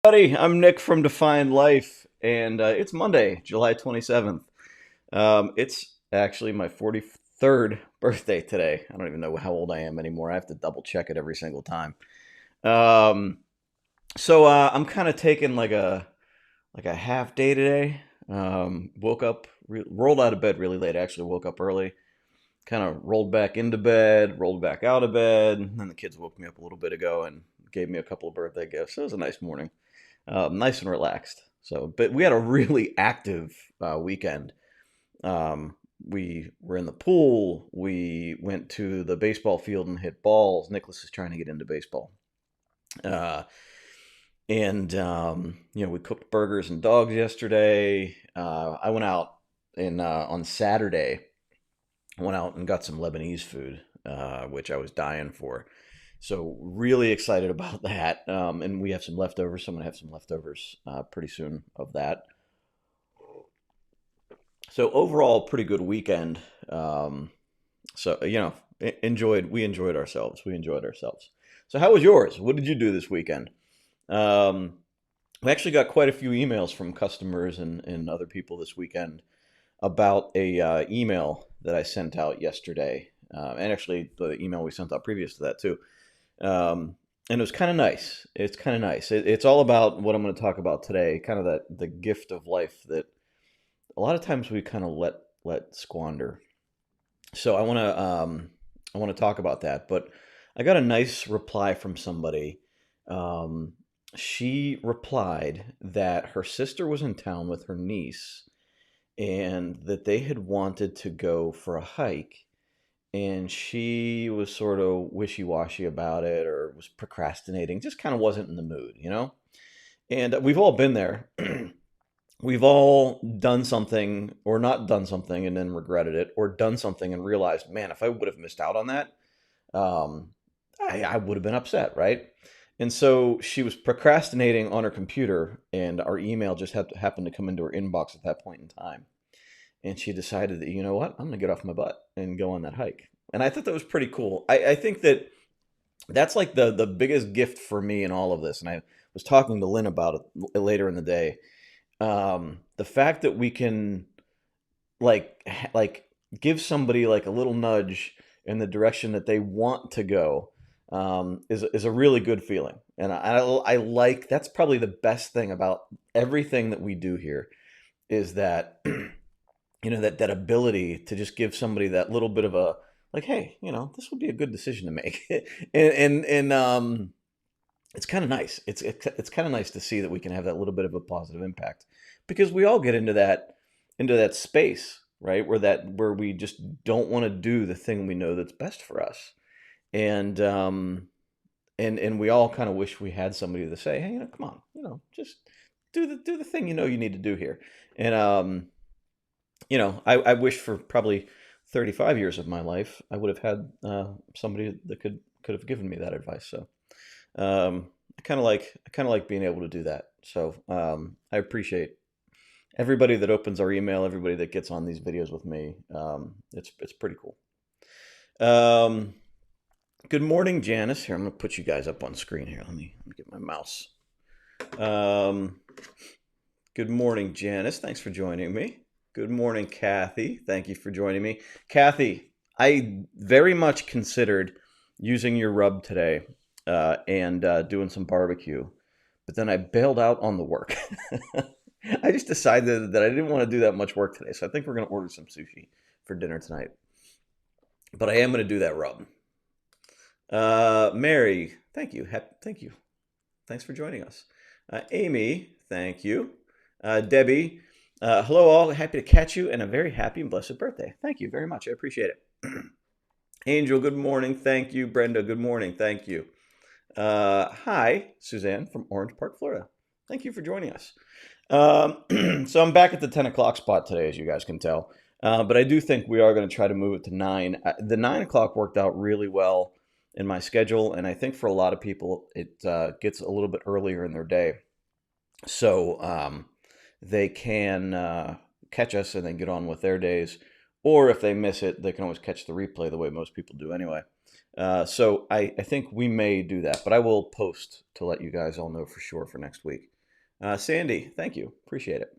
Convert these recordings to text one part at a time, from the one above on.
Buddy, I'm Nick from Defined Life, and it's Monday, July 27th. It's actually my 43rd birthday today. I don't even know how old I am anymore. I have to double check it every single time. Um, I'm kind of taking like a half day today. Woke up, rolled out of bed really late. Actually, woke up early. Kind of rolled back into bed, rolled back out of bed, and then the kids woke me up a little bit ago and gave me a couple of birthday gifts. So it was a nice morning, nice and relaxed. But we had a really active weekend. We were in the pool. We went to the baseball field and hit balls. Nicholas is trying to get into baseball. Uh, we cooked burgers and dogs yesterday. I went out on Saturday. I went out and got some Lebanese food, which I was dying for. So really excited about that. And we have some leftovers. So I'm gonna have some leftovers pretty soon of that. So overall, pretty good weekend. We enjoyed ourselves. We enjoyed ourselves. So how was yours? What did you do this weekend? Um, we actually got quite a few emails from customers and other people this weekend about a email that I sent out yesterday, and actually the email we sent out previous to that too. And it was kind of nice. It's kind of nice. It's all about what I'm going to talk about today. Kind of that the gift of life that a lot of times we kind of let squander. So I want to talk about that. But I got a nice reply from somebody. Um, she replied that her sister was in town with her niece and that they had wanted to go for a hike, and she was sort of wishy-washy about it or was procrastinating, just kind of wasn't in the mood, you know? And we've all been there. We've all done something or not done something and then regretted it, or done something and realized, man, if I would have missed out on that, um, I would have been upset, right? And so she was procrastinating on her computer, and our email just happened to come into her inbox at that point in time. And she decided that, you know what, I'm going to get off my butt and go on that hike. And I thought that was pretty cool. I think that that's like the biggest gift for me in all of this. And I was talking to Lynn about it later in the day. The fact that we can like give somebody like a little nudge in the direction that they want to go, is a really good feeling. And I like, that's probably the best thing about everything that we do here, is that that ability to just give somebody that little bit of a, like, hey, this would be a good decision to make. And it's kind of nice. It's kind of nice to see that we can have that little bit of a positive impact, because we all get into that space, right, where we just don't want to do the thing we know that's best for us. And um and and we all kind of wish we had somebody to say, hey, come on, just do the thing you need to do here. And I wish for probably 35 years of my life I would have had somebody that could have given me that advice. So I kind of like being able to do that. So I appreciate everybody that opens our email, everybody that gets on these videos with me. It's pretty cool. Um, Good morning, Janice. Here, I'm gonna put you guys up on screen here. Let me get my mouse. Um, Good morning, Janice. Thanks for joining me. Good morning, Kathy. Thank you for joining me. Kathy, I very much considered using your rub today, and doing some barbecue, but then I bailed out on the work. I just decided that I didn't want to do that much work today, so I think we're going to order some sushi for dinner tonight. But I am going to do that rub. Mary, thank you. Thank you. Thanks for joining us. Amy, thank you. Debbie, hello all. Happy to catch you, and a very happy and blessed birthday. Thank you very much. I appreciate it. Angel, good morning. Thank you. Brenda, good morning. Thank you. Hi, Suzanne from Orange Park, Florida. Thank you for joining us. So I'm back at the 10 o'clock spot today, as you guys can tell. But I do think we are going to try to move it to 9. The 9 o'clock worked out really well in my schedule, and I think for a lot of people, it gets a little bit earlier in their day. So they can catch us and then get on with their days. Or if they miss it, they can always catch the replay the way most people do anyway. So I think we may do that, but I will post to let you guys all know for sure for next week. Sandy, thank you. Appreciate it.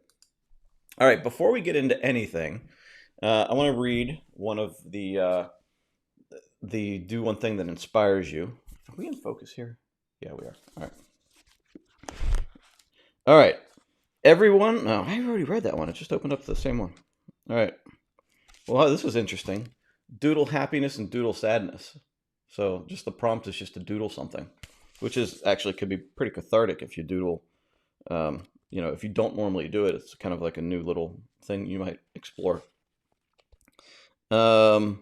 All right, before we get into anything, I want to read one of the do one thing that inspires you. Are we in focus here? Yeah, we are. All right. All right. Everyone, no, I already read that one. It just opened up to the same one. All right. Well, this was interesting. Doodle happiness and doodle sadness. So just the prompt is just to doodle something, which is actually could be pretty cathartic if you doodle. If you don't normally do it, it's kind of like a new little thing you might explore. The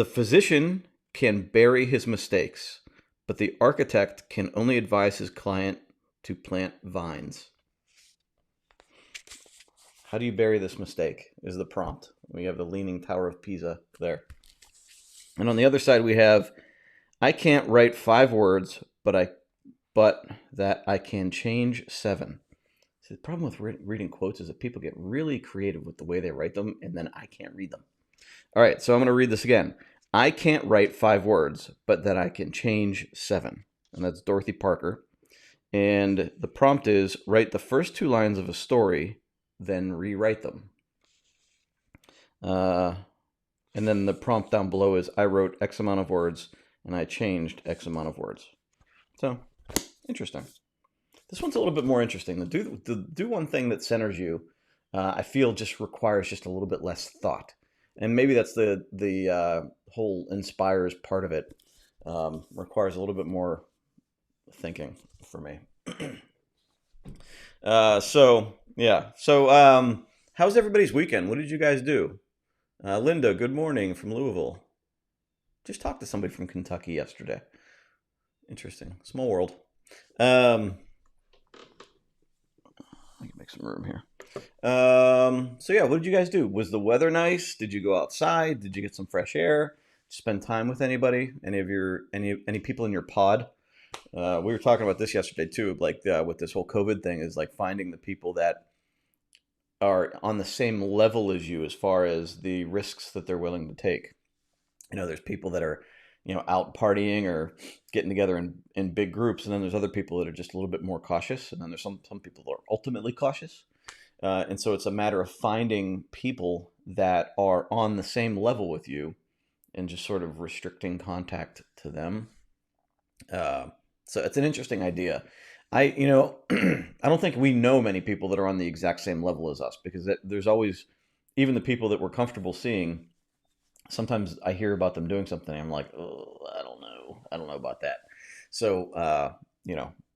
physician can bury his mistakes, but the architect can only advise his client to plant vines. How do you bury this mistake is the prompt. We have the Leaning Tower of Pisa there. And on the other side we have, I can't write 5 words, but that I can change 7. See, the problem with reading quotes is that people get really creative with the way they write them, and then I can't read them. All right, so I'm going to read this again. I can't write 5 words, but that I can change 7. And that's Dorothy Parker. And the prompt is, write the first 2 lines of a story, then rewrite them. And then the prompt down below is, I wrote X amount of words, and I changed X amount of words. So, interesting. This one's a little bit more interesting. The do one thing that centers you, I feel just requires just a little bit less thought. And maybe that's the whole inspires part of it. Requires a little bit more thinking for me. So how's everybody's weekend? What did you guys do? Linda, good morning from Louisville. Just talked to somebody from Kentucky yesterday. Interesting. Small world. I can make some room here. What did you guys do? Was the weather nice? Did you go outside? Did you get some fresh air? Spend time with anybody? Any people in your pod? We were talking about this yesterday too, like with this whole COVID thing, is like finding the people that are on the same level as you as far as the risks that they're willing to take. There's people that are, out partying or getting together in big groups, and then there's other people that are just a little bit more cautious, and then there's some people that are ultimately cautious. And so it's a matter of finding people that are on the same level with you and just sort of restricting contact to them. So it's an interesting idea. I don't think we know many people that are on the exact same level as us, because there's always, even the people that we're comfortable seeing, sometimes I hear about them doing something, I'm like, oh, I don't know about that. So,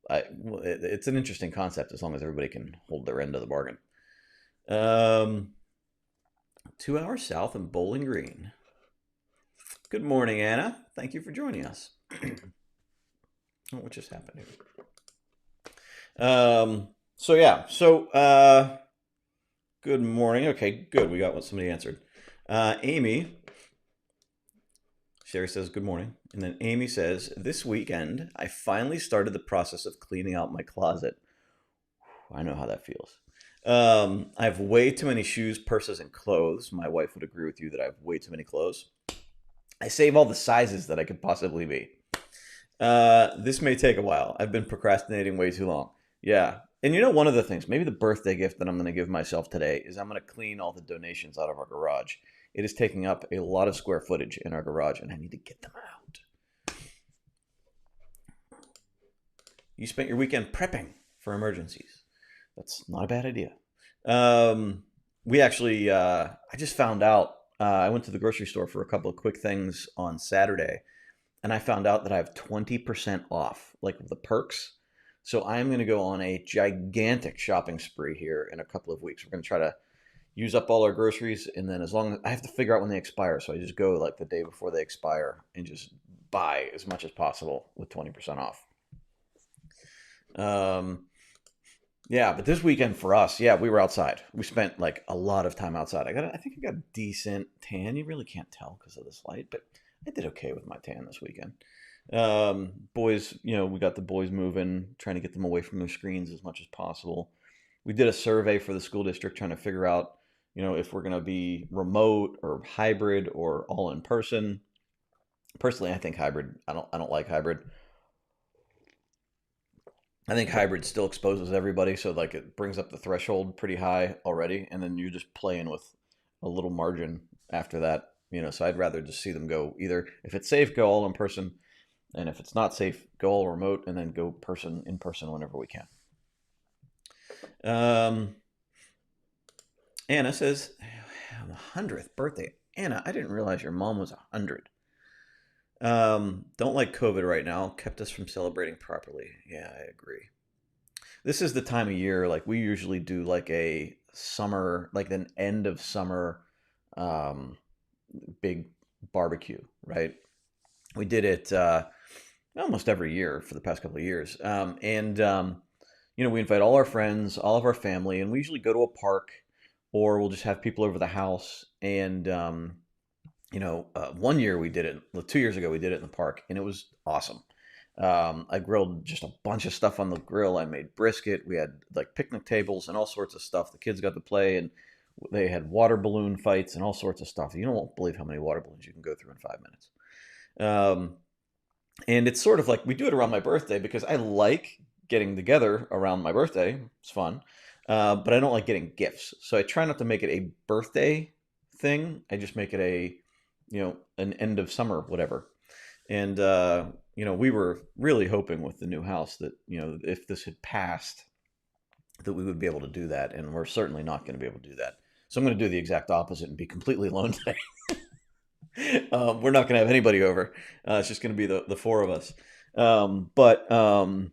it's an interesting concept as long as everybody can hold their end of the bargain. 2 hours south in Bowling Green. Good morning, Anna. Thank you for joining us. What just happened here? Good morning. Okay, good. We got what somebody answered. Amy, Sherry says, good morning. And then Amy says, this weekend, I finally started the process of cleaning out my closet. I know how that feels. I have way too many shoes, purses, and clothes. My wife would agree with you that I have way too many clothes. I save all the sizes that I could possibly be. This may take a while. I've been procrastinating way too long. Yeah. And one of the things, maybe the birthday gift that I'm going to give myself today is I'm going to clean all the donations out of our garage. It is taking up a lot of square footage in our garage, and I need to get them out. You spent your weekend prepping for emergencies. That's not a bad idea. We actually, I just found out, I went to the grocery store for a couple of quick things on Saturday, and I found out that I have 20% off, like the perks. So I'm going to go on a gigantic shopping spree here in a couple of weeks. We're going to try to use up all our groceries, and then as long as I have to figure out when they expire, so I just go like the day before they expire and just buy as much as possible with 20% off. But this weekend for us, we were outside. We spent like a lot of time outside. I think I got a decent tan. You really can't tell because of this light, but I did okay with my tan this weekend. Boys, we got the boys moving, trying to get them away from their screens as much as possible. We did a survey for the school district trying to figure out, if we're going to be remote or hybrid or all in person. Personally, I think hybrid. I don't like hybrid. I think hybrid still exposes everybody, so like it brings up the threshold pretty high already, and then you're just playing with a little margin after that. So I'd rather just see them go either if it's safe, go all in person, and if it's not safe, go all remote, and then go person in person whenever we can. Um, Anna says, 100th birthday. Anna, I didn't realize your mom was 100. Don't like COVID right now. Kept us from celebrating properly. Yeah, I agree. This is the time of year, like we usually do like a summer, like an end of summer um, big barbecue, right? We did it almost every year for the past couple of years. We invite all our friends, all of our family, and we usually go to a park or we'll just have people over the house. And, 1 year we did it, 2 years ago we did it in the park, and it was awesome. I grilled just a bunch of stuff on the grill. I made brisket. We had like picnic tables and all sorts of stuff. The kids got to play, and they had water balloon fights and all sorts of stuff. You don't believe how many water balloons you can go through in 5 minutes. Um, and it's sort of like we do it around my birthday because I like getting together around my birthday. It's fun. But I don't like getting gifts. So I try not to make it a birthday thing. I just make it an end of summer, whatever. And, we were really hoping with the new house that, if this had passed, that we would be able to do that. And we're certainly not going to be able to do that. So I'm going to do the exact opposite and be completely alone today. We're not going to have anybody over. It's just going to be the four of us. But I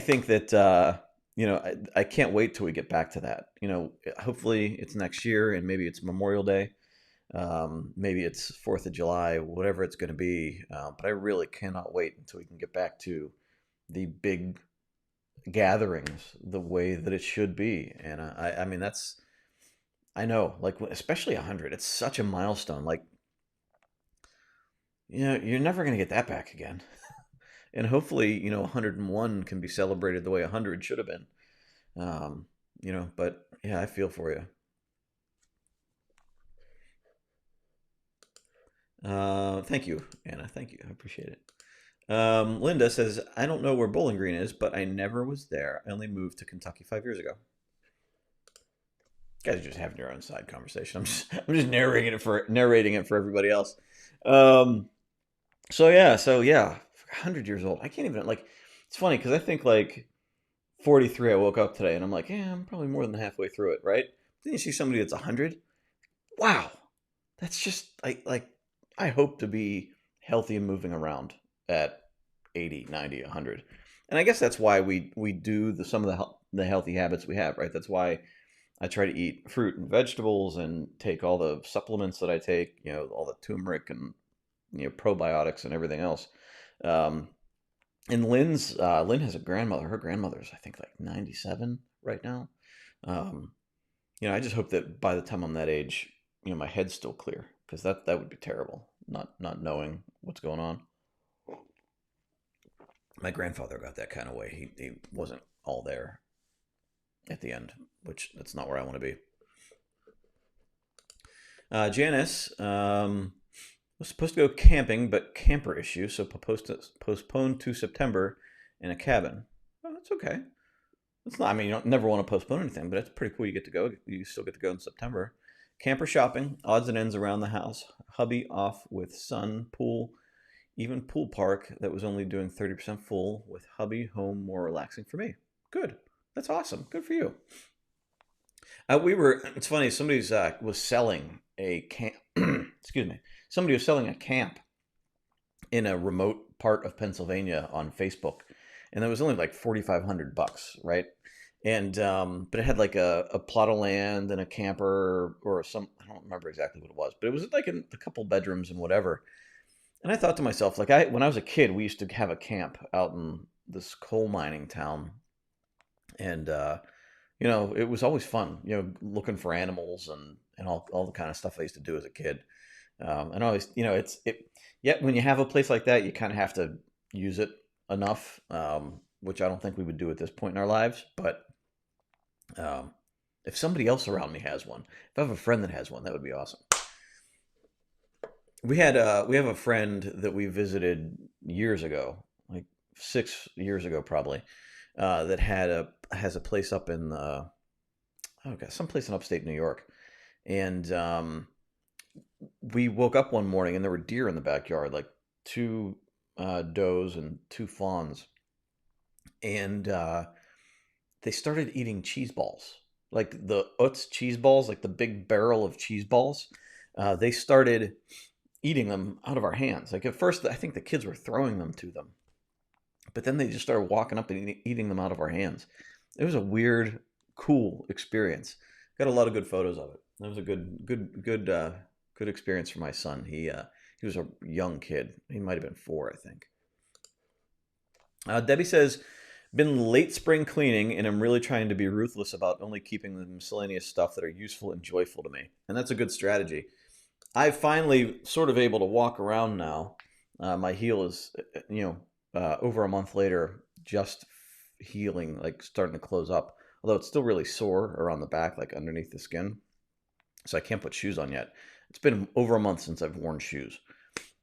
think that, I can't wait till we get back to that. Hopefully it's next year and maybe it's Memorial Day. Maybe it's 4th of July, whatever it's going to be. But I really cannot wait until we can get back to the big gatherings the way that it should be. And I mean, I know, like, especially 100, it's such a milestone. Like, you're never going to get that back again. And hopefully, 101 can be celebrated the way 100 should have been. But yeah, I feel for you. Thank you, Anna. Thank you. I appreciate it. Linda says, I don't know where Bowling Green is, but I never was there. I only moved to Kentucky 5 years ago. You guys are just having your own side conversation. I'm just narrating it for everybody else. Um, so yeah, 100 years old. I can't even like. It's funny because I think like 43. I woke up today and I'm like, yeah, I'm probably more than halfway through it, right? Then you see somebody that's 100. Wow, that's just like I hope to be healthy and moving around at 80, 90, 100. And I guess that's why we do some of the healthy habits we have, right? That's why I try to eat fruit and vegetables and take all the supplements that I take, all the turmeric and probiotics and everything else. Um, and Lynn has a grandmother. Her grandmother's I think like 97 right now. Um, I just hope that by the time I'm that age, my head's still clear because that would be terrible, not knowing what's going on. My grandfather got that kind of way. He wasn't all there at the end, which that's not where I want to be. Janice was supposed to go camping, but camper issue, so postponed to September in a cabin. Oh, that's okay. It's not. I mean, you don't never want to postpone anything, but it's pretty cool. You get to go. You still get to go in September. Camper shopping, odds and ends around the house. Hubby off with son, pool, even pool park that was only doing 30% full. With hubby home, more relaxing for me. Good. That's awesome. Good for you. We were. It's funny. Somebody's was selling a camp. Excuse me. Somebody was selling a camp in a remote part of Pennsylvania on Facebook, and it was only like $4,500, right? And but it had like a plot of land and a camper or some I don't remember exactly what it was, but it was like a couple bedrooms and whatever. And I thought to myself, like when I was a kid, we used to have a camp out in this coal mining town, and it was always fun, looking for animals and all the kind of stuff I used to do as a kid. And always, yet when you have a place like that, you kind of have to use it enough, which I don't think we would do at this point in our lives. But um, if somebody else around me has one, if I have a friend that has one, that would be awesome. we have a friend that we visited years ago, like 6 years ago probably, that has a place up in oh god, someplace in upstate New York, and we woke up one morning and there were deer in the backyard, like two does and two fawns, and they started eating cheese balls, like the Utz cheese balls, like the big barrel of cheese balls. They started eating them out of our hands. Like at first, I think the kids were throwing them to them, but then they just started walking up and eating them out of our hands. It was a weird, cool experience. Got a lot of good photos of it. That was a good experience for my son. He was a young kid. He might have been 4, I think. Debbie says, been late spring cleaning and I'm really trying to be ruthless about only keeping the miscellaneous stuff that are useful and joyful to me. And that's a good strategy. I finally sort of able to walk around now. My heel is, over a month later, just healing, like starting to close up. Although it's still really sore around the back, like underneath the skin. So I can't put shoes on yet. It's been over a month since I've worn shoes.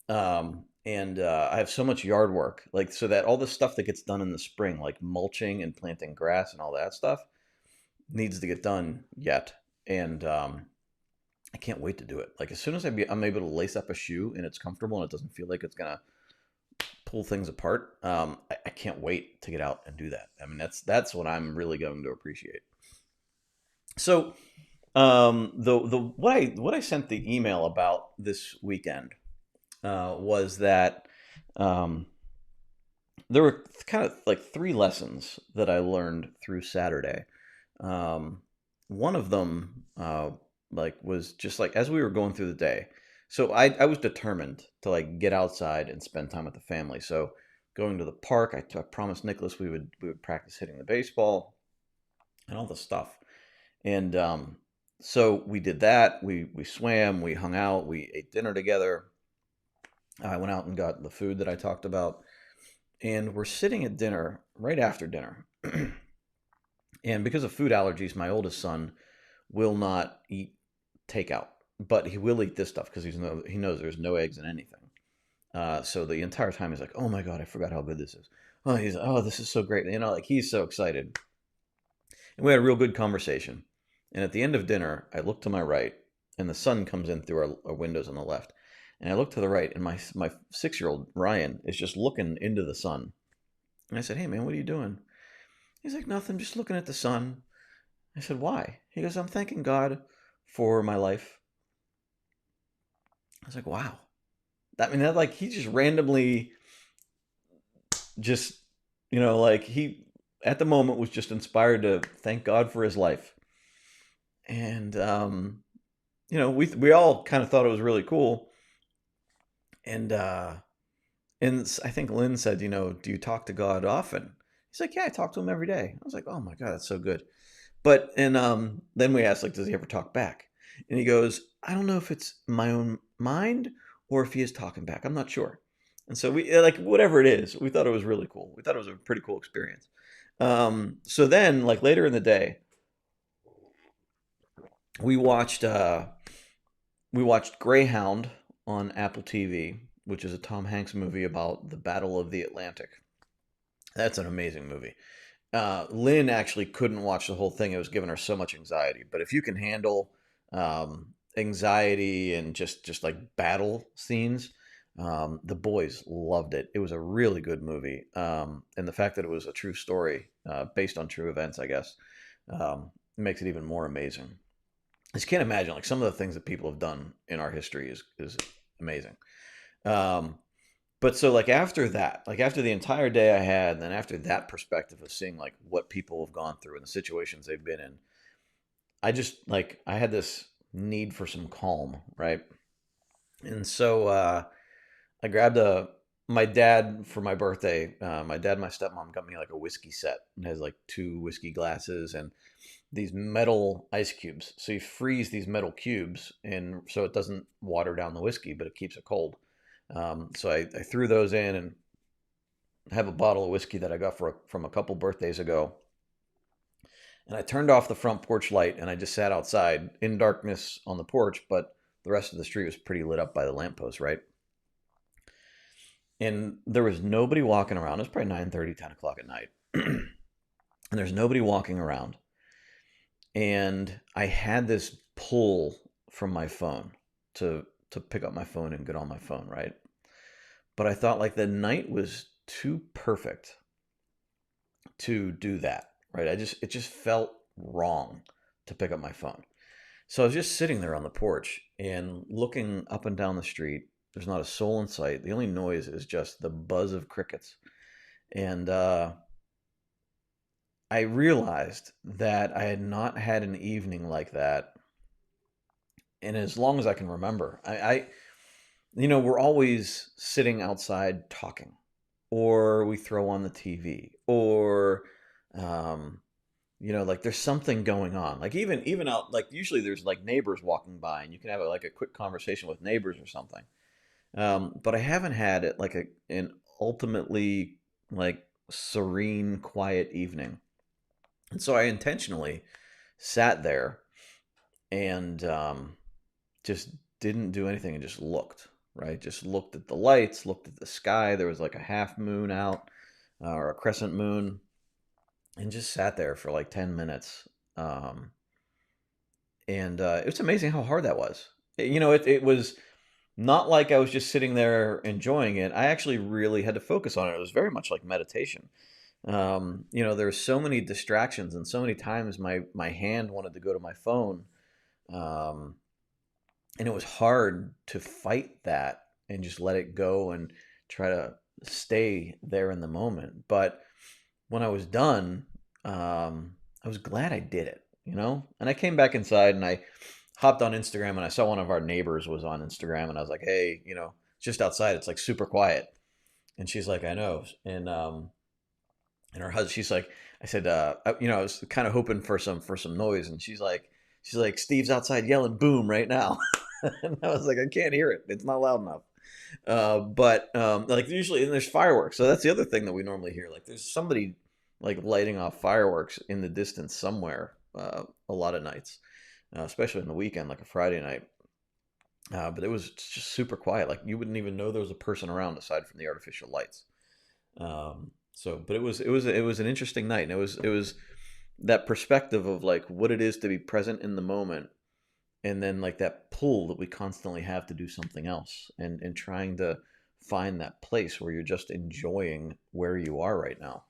And I have so much yard work, like so that all the stuff that gets done in the spring, like mulching and planting grass and all that stuff, needs to get done yet. And I can't wait to do it. Like as soon as I'm able to lace up a shoe and it's comfortable and it doesn't feel like it's gonna pull things apart, I can't wait to get out and do that. I mean, that's what I'm really going to appreciate. So, the what I sent the email about this weekend was that um, there were kind of like 3 lessons that I learned through Saturday. Um, One of them, like, was just like as we were going through the day. So I was determined to like get outside and spend time with the family. So going to the park, I promised Nicholas we would practice hitting the baseball and all the stuff. And so we did that. We swam, we hung out, we ate dinner together. I went out and got the food that I talked about, and we're sitting at dinner right after dinner. And because of food allergies, my oldest son will not eat takeout, but he will eat this stuff because he knows there's no eggs in anything. So the entire time he's like, "Oh my god, I forgot how good this is." Oh, this is so great. Like he's so excited. And we had a real good conversation. And at the end of dinner, I look to my right, and the sun comes in through our windows on the left. And I look to the right, and my 6-year-old Ryan is just looking into the sun. And I said, "Hey man, what are you doing?" He's like, "Nothing, just looking at the sun." I said, "Why?" He goes, "I'm thanking God for my life." I was like, "Wow." That like he just randomly just like he at the moment was just inspired to thank God for his life. And we all kind of thought it was really cool. And I think Lynn said, "Do you talk to God often?" He's like, "Yeah, I talk to him every day." I was like, "Oh my God, that's so good." But and then we asked, like, does he ever talk back? And he goes, "I don't know if it's my own mind or if he is talking back. I'm not sure." And so we like whatever it is, we thought it was really cool. We thought it was a pretty cool experience. So then, like later in the day, we watched uh, we watched Greyhound on Apple TV, which is a Tom Hanks movie about the Battle of the Atlantic. That's an amazing movie. Lynn actually couldn't watch the whole thing. It was giving her so much anxiety. But if you can handle anxiety and just like battle scenes, the boys loved it. It was a really good movie, and the fact that it was a true story based on true events, I guess, makes it even more amazing. I just can't imagine like some of the things that people have done in our history is amazing. Um, but so like after that, like after the entire day I had, and then after that perspective of seeing like what people have gone through and the situations they've been in, I just like I had this need for some calm, right? And so I grabbed a my dad for my birthday. My dad and my stepmom got me like a whiskey set. It has like 2 whiskey glasses and these metal ice cubes. So you freeze these metal cubes, and so it doesn't water down the whiskey, but it keeps it cold. So I threw those in and have a bottle of whiskey that I got from a couple birthdays ago. And I turned off the front porch light and I just sat outside in darkness on the porch, but the rest of the street was pretty lit up by the lamppost, right? And there was nobody walking around. It was probably 9:30, 10 o'clock at night. And there's nobody walking around. And I had this pull from my phone to pick up my phone and get on my phone, right? But I thought like the night was too perfect to do that, right? It just felt wrong to pick up my phone. So I was just sitting there on the porch and looking up and down the street. There's not a soul in sight. The only noise is just the buzz of crickets. And I realized that I had not had an evening like that. And as long as I can remember, we're always sitting outside talking, or we throw on the TV, or, um, like there's something going on. Like even out, like usually there's like neighbors walking by, and you can have like a quick conversation with neighbors or something. But I haven't had it like an ultimately like serene, quiet evening. And so I intentionally sat there and just didn't do anything and just looked, right? Just looked at the lights, looked at the sky. There was like a half moon out or a crescent moon, and just sat there for like 10 minutes. Um, and it was amazing how hard that was. It was not like I was just sitting there enjoying it. I actually really had to focus on it. It was very much like meditation. There were so many distractions, and so many times my hand wanted to go to my phone. Um, and it was hard to fight that and just let it go and try to stay there in the moment. But when I was done, I was glad I did it. And I came back inside and I hopped on Instagram, and I saw one of our neighbors was on Instagram, and I was like, hey, it's just outside. It's like super quiet. And she's like, I know. And her husband, she's like, I said, I was kind of hoping for some noise. And she's like, Steve's outside yelling boom right now. And I was like, I can't hear it. It's not loud enough. But like usually, and there's fireworks. So that's the other thing that we normally hear. Like there's somebody like lighting off fireworks in the distance somewhere a lot of nights, especially on the weekend, like a Friday night. But it was just super quiet. Like you wouldn't even know there was a person around aside from the artificial lights. But it was an interesting night, and it was that perspective of like what it is to be present in the moment, and then like that pull that we constantly have to do something else, and trying to find that place where you're just enjoying where you are right now.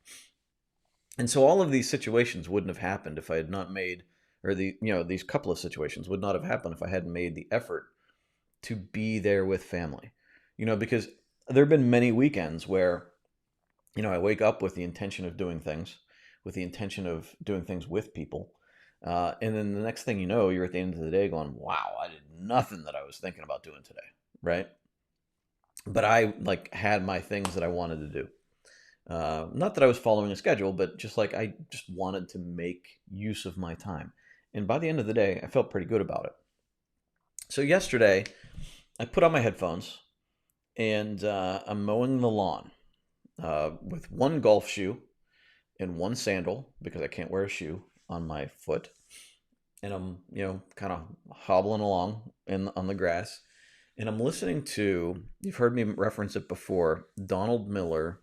And so all of these situations wouldn't have happened if I had not made, or these couple of situations would not have happened if I hadn't made the effort to be there with family. Because there have been many weekends where I wake up with the intention of doing things, with the intention of doing things with people. And then the next thing you know, you're at the end of the day going, wow, I did nothing that I was thinking about doing today. Right. But I like had my things that I wanted to do. Not that I was following a schedule, but just like I just wanted to make use of my time. And by the end of the day, I felt pretty good about it. So yesterday, I put on my headphones and I'm mowing the lawn with one golf shoe and one sandal because I can't wear a shoe on my foot. And I'm, kind of hobbling along on the grass. And I'm listening to, you've heard me reference it before, Donald Miller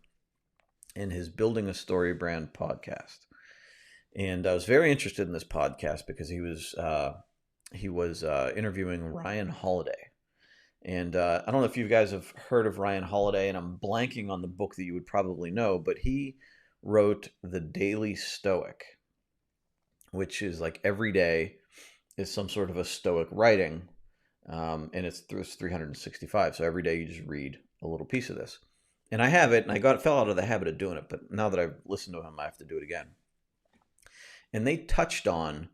in his Building a Story Brand podcast. And I was very interested in this podcast because he was interviewing Ryan Holiday. And I don't know if you guys have heard of Ryan Holiday, and I'm blanking on the book that you would probably know, but he wrote The Daily Stoic, which is like every day is some sort of a Stoic writing, and it's 365. So every day you just read a little piece of this. And I have it, and I fell out of the habit of doing it, but now that I've listened to him, I have to do it again. And they touched on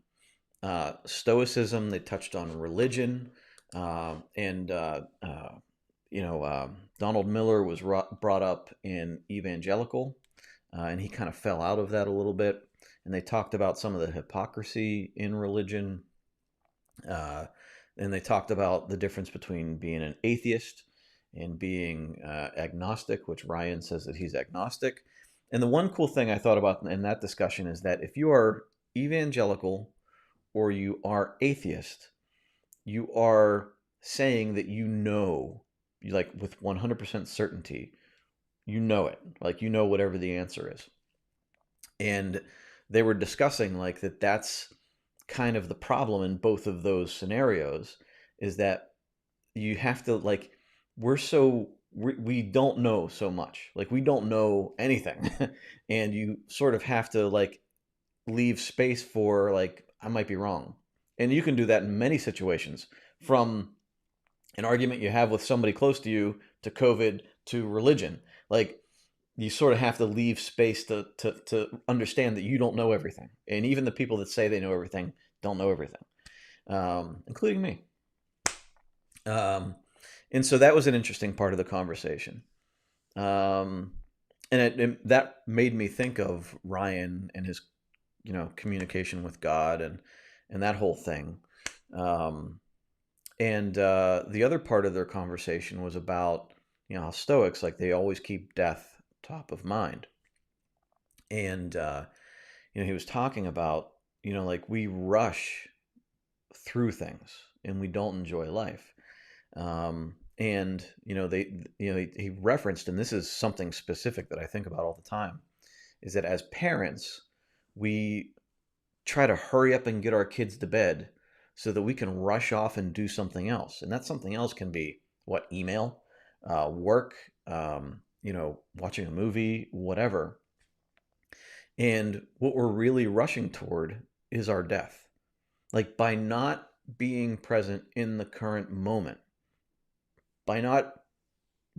Stoicism, they touched on religion, and Donald Miller was brought up in evangelical, and he kind of fell out of that a little bit. And they talked about some of the hypocrisy in religion, and they talked about the difference between being an atheist and being agnostic, which Ryan says that he's agnostic. And the one cool thing I thought about in that discussion is that if you are evangelical or you are atheist, you are saying that like with 100% certainty, you know it, like you know whatever the answer is. And they were discussing like that's kind of the problem in both of those scenarios, is that you have to like we don't know so much, like we don't know anything. And you sort of have to like leave space for like I might be wrong. And you can do that in many situations, from an argument you have with somebody close to you to COVID to religion. Like you sort of have to leave space to understand that you don't know everything. And even the people that say they know everything don't know everything, including me. Um, and so that was an interesting part of the conversation. Um, and that made me think of Ryan and his, communication with God, and that whole thing. Um, and the other part of their conversation was about, how Stoics, like they always keep death top of mind. And he was talking about, like we rush through things and we don't enjoy life. And he referenced, and this is something specific that I think about all the time, is that as parents, we try to hurry up and get our kids to bed so that we can rush off and do something else. And that something else can be what, email, work, watching a movie, whatever. And what we're really rushing toward is our death. Like by not being present in the current moment, by not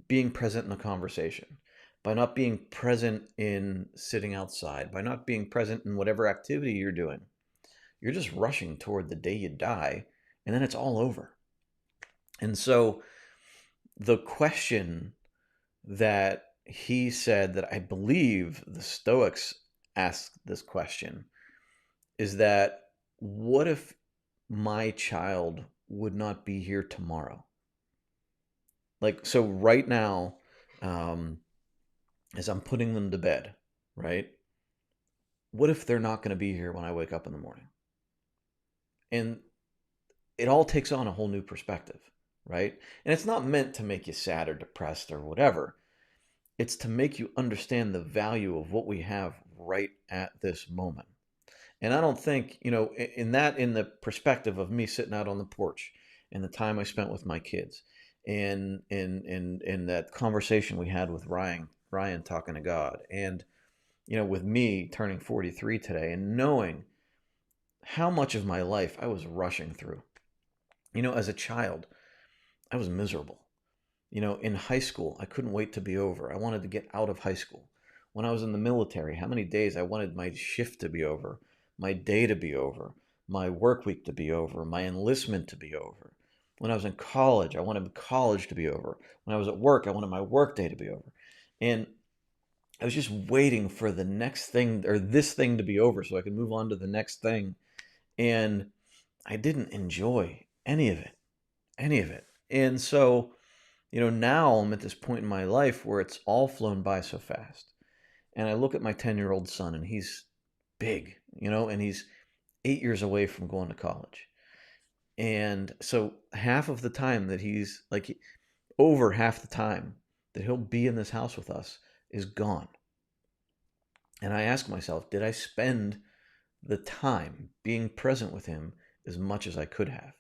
being present in the conversation, by not being present in sitting outside, by not being present in whatever activity you're doing, you're just rushing toward the day you die, and then it's all over. And so the question that he said, that I believe the Stoics asked this question, is that what if my child would not be here tomorrow? Like, so right now, as I'm putting them to bed, right? What if they're not going to be here when I wake up in the morning? And it all takes on a whole new perspective, right? And it's not meant to make you sad or depressed or whatever. It's to make you understand the value of what we have right at this moment. And I don't think, in the perspective of me sitting out on the porch and the time I spent with my kids, and in that conversation we had with Ryan talking to God, and with me turning 43 today, and knowing how much of my life I was rushing through. As a child, I was miserable. In high school, I couldn't wait to be over. I wanted to get out of high school. When I was in the military, how many days I wanted my shift to be over, my day to be over, my work week to be over, my enlistment to be over. When I was in college, I wanted college to be over. When I was at work, I wanted my work day to be over. And I was just waiting for the next thing, or this thing, to be over so I could move on to the next thing. And I didn't enjoy any of it, any of it. And so, now I'm at this point in my life where it's all flown by so fast. And I look at my 10-year-old son, and he's big, and he's 8 years away from going to college. And so half of the time that he's like, over half the time that he'll be in this house with us is gone. And I ask myself, did I spend the time being present with him as much as I could have?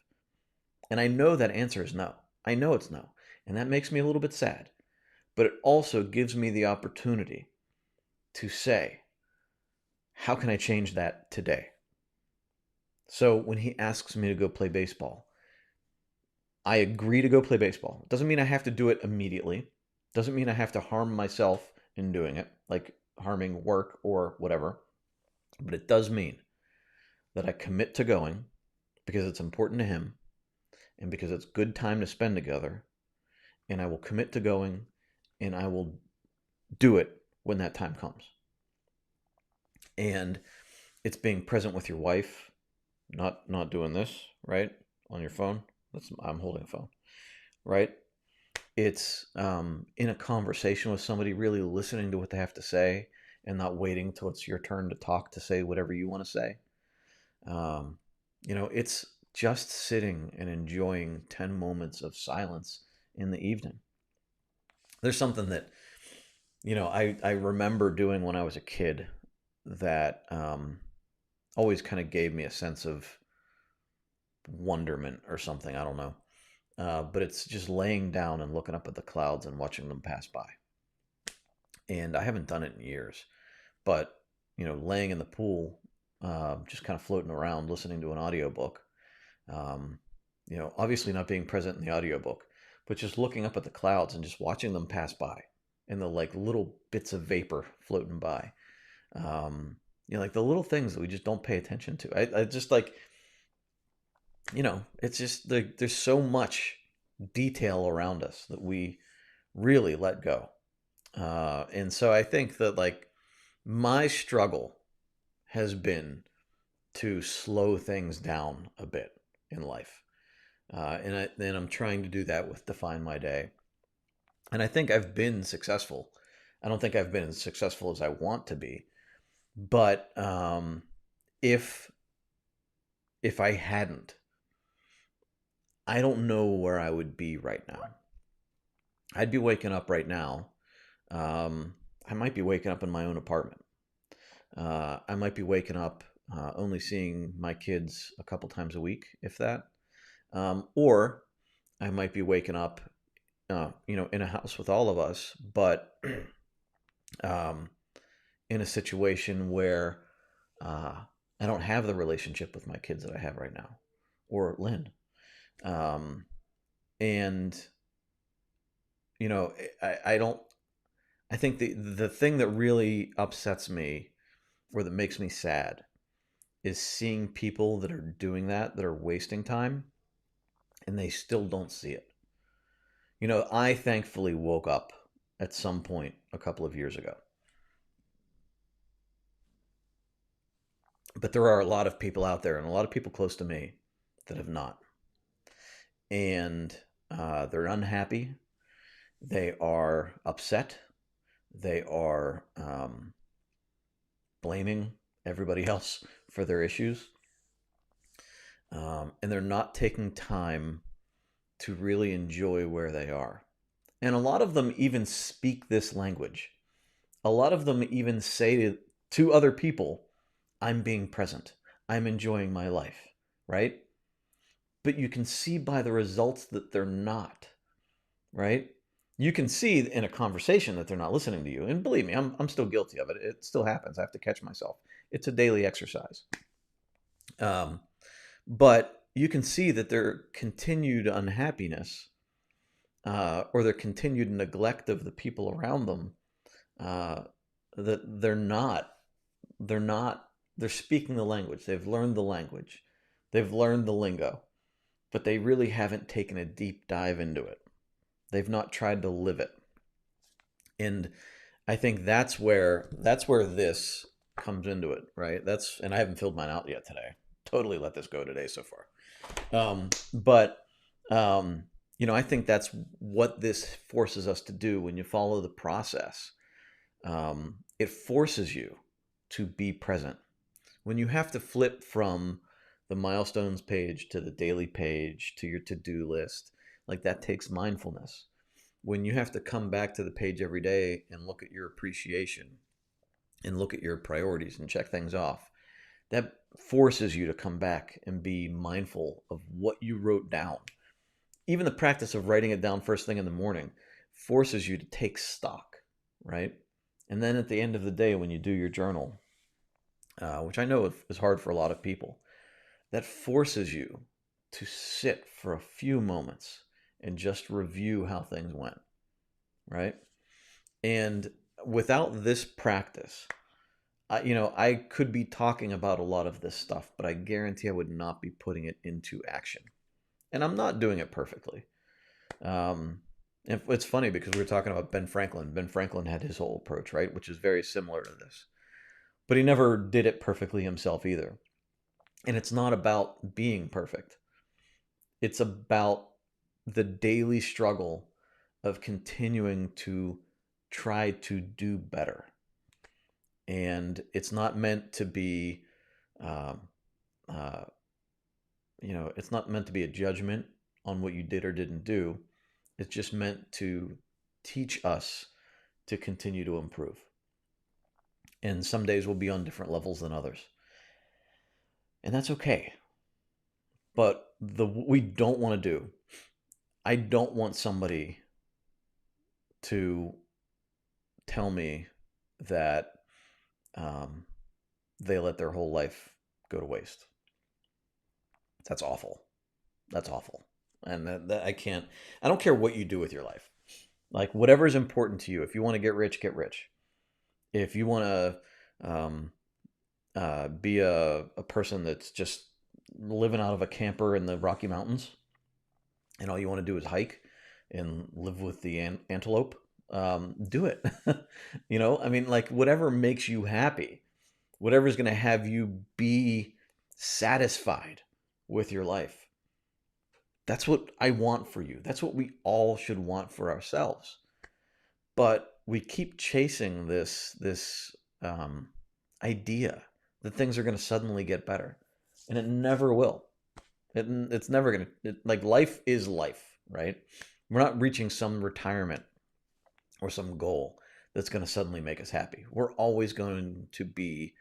And I know that answer is no. I know it's no. And that makes me a little bit sad. But it also gives me the opportunity to say, how can I change that today? So when he asks me to go play baseball, I agree to go play baseball. It doesn't mean I have to do it immediately. Doesn't mean I have to harm myself in doing it, like harming work or whatever. But it does mean that I commit to going because it's important to him and because it's good time to spend together. And I will commit to going, and I will do it when that time comes. And it's being present with your wife, not doing this, right? On your phone. I'm holding a phone, right? It's in a conversation with somebody, really listening to what they have to say and not waiting till it's your turn to talk to say whatever you want to say. It's just sitting and enjoying 10 moments of silence in the evening. There's something that, I remember doing when I was a kid that always kind of gave me a sense of wonderment or something. I don't know. But it's just laying down and looking up at the clouds and watching them pass by. And I haven't done it in years. But, laying in the pool, just kind of floating around, listening to an audiobook, obviously not being present in the audiobook, but just looking up at the clouds and just watching them pass by and the like little bits of vapor floating by. Like the little things that we just don't pay attention to. I just like, it's just there's so much detail around us that we really let go. And so I think that like my struggle has been to slow things down a bit in life. And I'm trying to do that with Define My Day. And I think I've been successful. I don't think I've been as successful as I want to be. But if I hadn't, I don't know where I would be right now. I'd be waking up right now. I might be waking up in my own apartment. I might be waking up only seeing my kids a couple times a week, if that. Or I might be waking up, in a house with all of us, but in a situation where I don't have the relationship with my kids that I have right now, or Lynn. And I don't. I think the thing that really upsets me, or that makes me sad, is seeing people that are doing that are wasting time, and they still don't see it. I thankfully woke up at some point a couple of years ago. But there are a lot of people out there and a lot of people close to me that have not. And they're unhappy. They are upset. They are blaming everybody else for their issues. And they're not taking time to really enjoy where they are. And a lot of them even speak this language. A lot of them even say to other people, I'm being present. I'm enjoying my life, right? But you can see by the results that they're not, right? You can see in a conversation that they're not listening to you. And believe me, I'm still guilty of it. It still happens. I have to catch myself. It's a daily exercise. But you can see that their continued unhappiness or their continued neglect of the people around them, that they're speaking the language. They've learned the language. They've learned the lingo, but they really haven't taken a deep dive into it. They've not tried to live it. And I think that's where this comes into it, right? And I haven't filled mine out yet today. Totally let this go today so far. But I think that's what this forces us to do when you follow the process. It forces you to be present. When you have to flip from the milestones page to the daily page to your to-do list, like that takes mindfulness. When you have to come back to the page every day and look at your appreciation and look at your priorities and check things off, that forces you to come back and be mindful of what you wrote down. Even the practice of writing it down first thing in the morning forces you to take stock, right? And then at the end of the day, when you do your journal, which I know is hard for a lot of people, that forces you to sit for a few moments and just review how things went, right? And without this practice, I could be talking about a lot of this stuff, but I guarantee I would not be putting it into action. And I'm not doing it perfectly. And it's funny because we were talking about Ben Franklin. Ben Franklin had his whole approach, right? Which is very similar to this. But he never did it perfectly himself either. And it's not about being perfect. It's about the daily struggle of continuing to try to do better. And it's not meant to be it's not meant to be a judgment on what you did or didn't do. It's just meant to teach us to continue to improve. And some days will be on different levels than others. And that's okay. But what we don't want to do, I don't want somebody to tell me that um, they let their whole life go to waste. That's awful. That's awful. And I can't, I don't care what you do with your life. Like, whatever is important to you. If you want to get rich, get rich. If you want to um, be a person that's just living out of a camper in the Rocky Mountains and all you want to do is hike and live with the antelope, do it. I mean, like, whatever makes you happy, whatever's going to have you be satisfied with your life. That's what I want for you. That's what we all should want for ourselves. But we keep chasing this idea that things are going to suddenly get better, and it never will. It's never going to. Like, life is life, right? We're not reaching some retirement or some goal that's going to suddenly make us happy. We're always going to be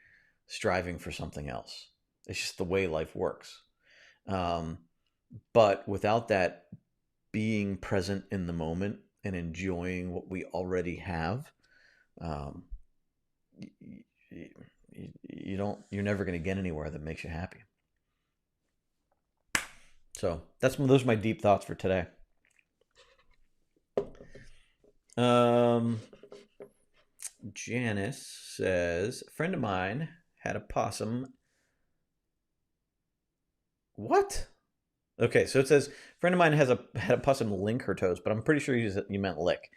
striving for something else. It's just the way life works. But without that being present in the moment and enjoying what we already have, um, you're never going to get anywhere that makes you happy. So those are my deep thoughts for today. Janice says, a friend of mine had a possum. What? Okay, so it says, friend of mine had a possum lick her toes, but I'm pretty sure you meant lick.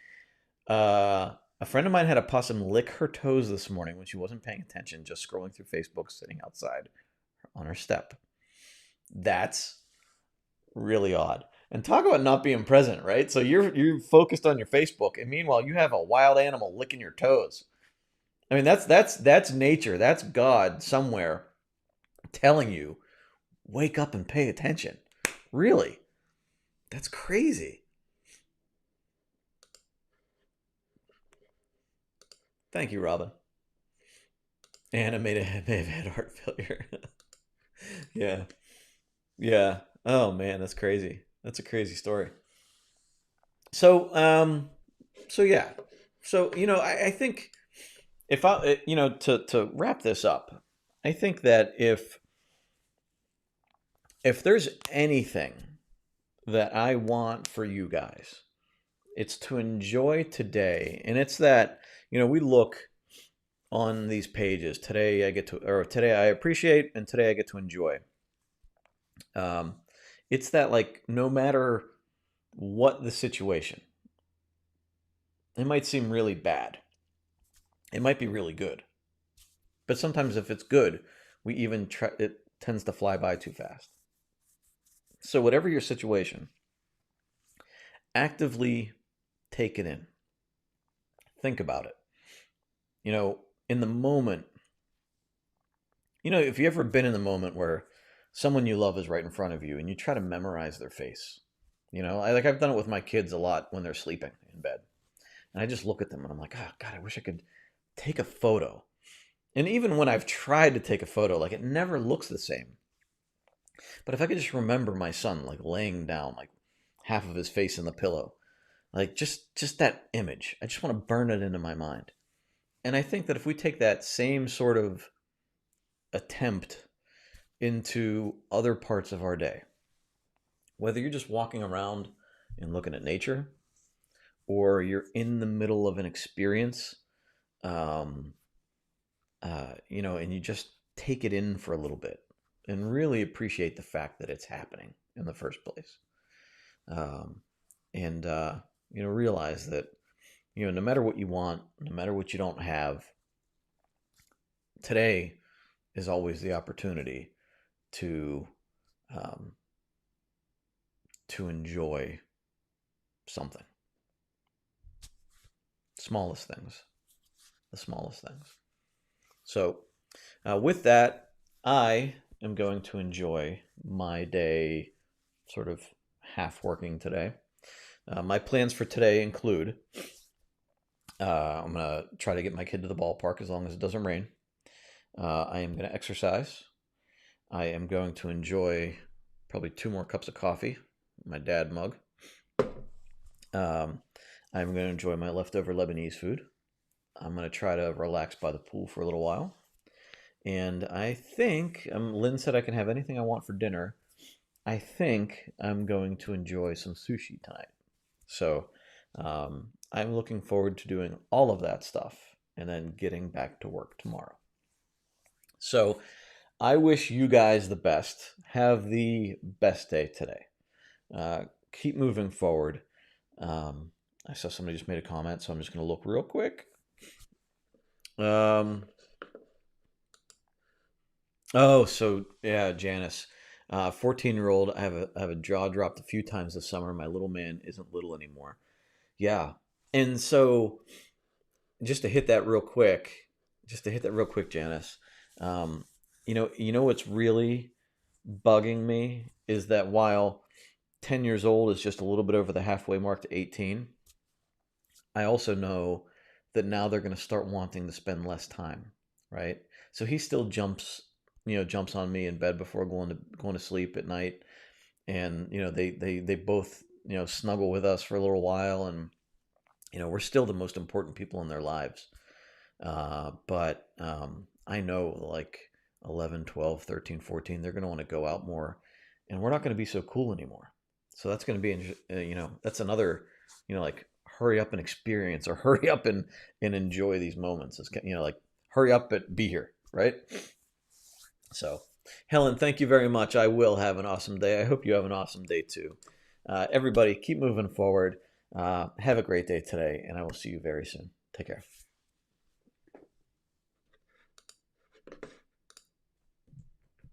A friend of mine had a possum lick her toes this morning when she wasn't paying attention, just scrolling through Facebook, sitting outside on her step. That's really odd. And talk about not being present, right? So you're focused on your Facebook, and meanwhile you have a wild animal licking your toes. I mean, that's nature. That's God somewhere telling you, wake up and pay attention. Really? That's crazy. Thank you, Robin. Anna may have had heart failure. Yeah. Yeah. Oh man, that's crazy. That's a crazy story. So, so yeah. So, I think if to wrap this up, I think that if there's anything that I want for you guys, it's to enjoy today. And it's that, we look on these pages. Today I appreciate, and today I get to enjoy. It's that, like, no matter what the situation, it might seem really bad. It might be really good. But sometimes if it's good, it tends to fly by too fast. So whatever your situation, actively take it in. Think about it. In the moment, if you ever been in the moment where someone you love is right in front of you and you try to memorize their face. I've done it with my kids a lot when they're sleeping in bed. And I just look at them and I'm like, oh God, I wish I could take a photo. And even when I've tried to take a photo, like, it never looks the same. But if I could just remember my son, like, laying down, like, half of his face in the pillow, like, just that image, I just want to burn it into my mind. And I think that if we take that same sort of attempt into other parts of our day, whether you're just walking around and looking at nature, or you're in the middle of an experience, and you just take it in for a little bit and really appreciate the fact that it's happening in the first place. And realize that, no matter what you want, no matter what you don't have, today is always the opportunity to enjoy something. Smallest things. The smallest things. So, with that, I am going to enjoy my day sort of half working today. My plans for today include I'm going to try to get my kid to the ballpark as long as it doesn't rain. I am going to exercise. I am going to enjoy probably 2 more cups of coffee, my dad mug. I'm going to enjoy my leftover Lebanese food. I'm going to try to relax by the pool for a little while. And I think Lynn said I can have anything I want for dinner. I think I'm going to enjoy some sushi tonight. So I'm looking forward to doing all of that stuff and then getting back to work tomorrow. So I wish you guys the best. Have the best day today. Keep moving forward. I saw somebody just made a comment, so I'm just going to look real quick. Oh, so yeah, Janice, 14-year-old. I have a jaw dropped a few times this summer. My little man isn't little anymore. Yeah, and so just to hit that real quick, Janice. Um, you know what's really bugging me is that while 10 years old is just a little bit over the halfway mark to 18, I also know that now they're going to start wanting to spend less time, right? So he still jumps on me in bed before going to sleep at night, and they both snuggle with us for a little while, and we're still the most important people in their lives. But I know like 11, 12, 13, 14, they're going to want to go out more, and we're not going to be so cool anymore. So that's going to be, that's another, like hurry up and experience, or hurry up and enjoy these moments. It's, like hurry up but be here, right? So, Helen, thank you very much. I will have an awesome day. I hope you have an awesome day too. Everybody, keep moving forward. Have a great day today, and I will see you very soon. Take care.